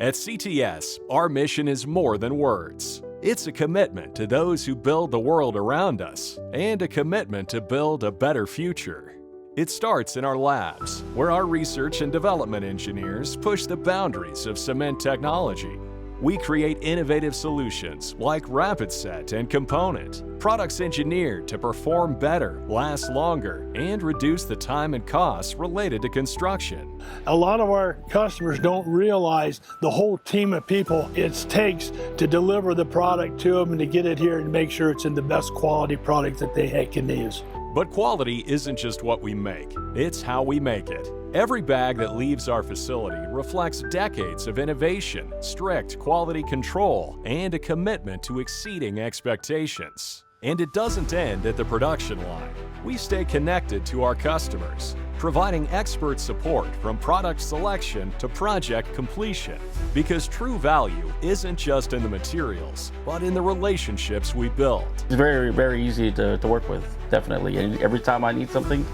At CTS, our mission is more than words. It's a commitment to those who build the world around us and a commitment to build a better future. It starts in our labs, where our research and development engineers push the boundaries of cement technology. We create innovative solutions like Rapid Set and Component, products engineered to perform better, last longer, and reduce the time and costs related to construction. A lot of our customers don't realize the whole team of people it takes to deliver the product to them and to get it here and make sure it's in the best quality product that they can use. But quality isn't just what we make, it's how we make it. Every bag that leaves our facility reflects decades of innovation, strict quality control, and a commitment to exceeding expectations. And it doesn't end at the production line. We stay connected to our customers, providing expert support from product selection to project completion. Because true value isn't just in the materials, but in the relationships we build. It's very, very easy to work with, definitely. And every time I need something,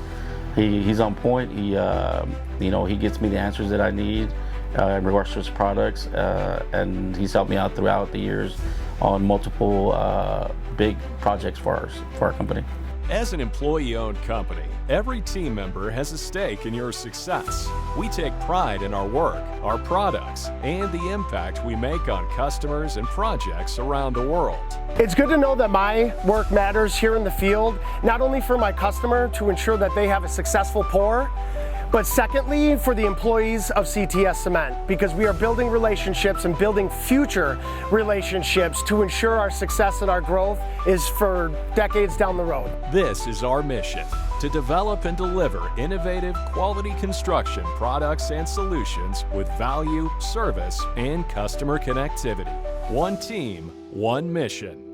he's on point. He gets me the answers that I need in regards to his products, and he's helped me out throughout the years on multiple big projects for our company. As an employee-owned company, every team member has a stake in your success. We take pride in our work, our products, and the impact we make on customers and projects around the world. It's good to know that my work matters here in the field, not only for my customer to ensure that they have a successful pour, but secondly, for the employees of CTS Cement, because we are building relationships and building future relationships to ensure our success and our growth is for decades down the road. This is our mission, to develop and deliver innovative, quality construction products and solutions with value, service, and customer connectivity. One team, one mission.